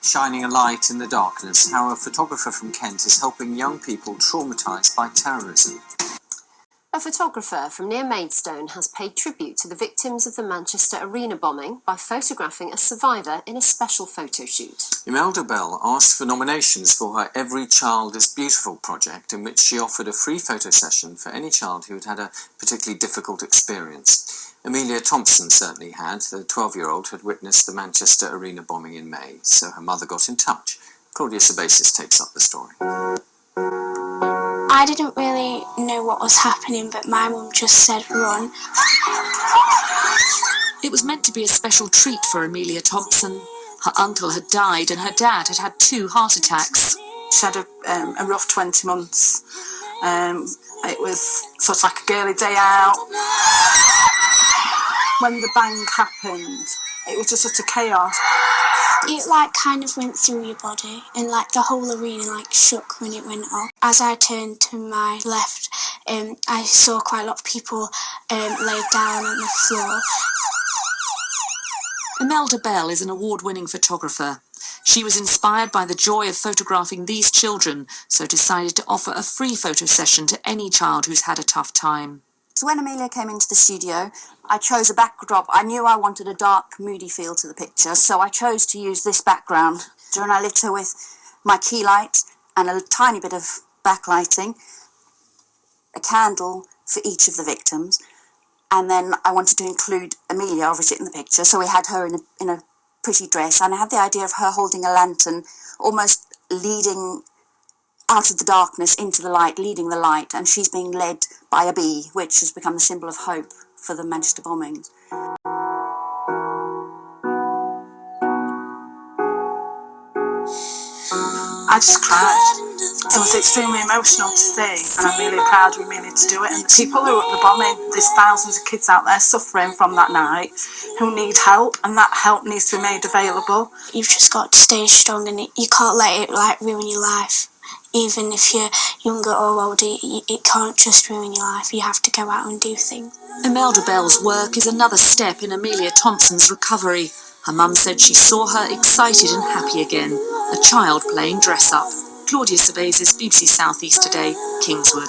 shining a light in the darkness, how a photographer from Kent is helping young people traumatised by terrorism. A photographer from near Maidstone has paid tribute to the victims of the Manchester Arena bombing by photographing a survivor in a special photo shoot. Imelda Bell asked for nominations for her Every Child is Beautiful project, in which she offered a free photo session for any child who had had a particularly difficult experience. Amelia certainly had. The 12-year-old had witnessed the Manchester Arena bombing in May, so her mother got in touch. Claudia Sabasis takes up the story. I didn't really know what was happening, but my mum just said run. It was meant to be a special treat for Amelia Thompson. Her uncle had died and her dad had had 2 heart attacks. She had a rough 20 months. It was sort of like a girly day out. When the bang happened, it was just sort of chaos. It kind of went through your body, and the whole arena shook when it went off. As I turned to my left, I saw quite a lot of people laid down on the floor. Imelda Bell is an award-winning photographer. She was inspired by the joy of photographing these children, so decided to offer a free photo session to any child who's had a tough time. So when Amelia came into the studio, I chose a backdrop. I knew I wanted a dark, moody feel to the picture, so I chose to use this background. And I lit her with my key light and a tiny bit of backlighting, a candle for each of the victims, and then I wanted to include Amelia, obviously, in the picture, so we had her in a pretty dress, and I had the idea of her holding a lantern, almost leading out of the darkness into the light, leading the light, and she's being led by a bee, which has become the symbol of hope for the Manchester bombings. I just cried. It was extremely emotional to see, and I'm really proud of Amelia to do it. And the people who were at the bombing, there's thousands of kids out there suffering from that night who need help, and that help needs to be made available. You've just got to stay strong, and you can't let it ruin your life. Even if you're younger or older, it can't just ruin your life. You have to go out and do things. Imelda Bell's work is another step in Amelia Thompson's recovery. Her mum said she saw her excited and happy again, a child playing dress-up. Claudia Sabasis, BBC South East Today, Kingswood.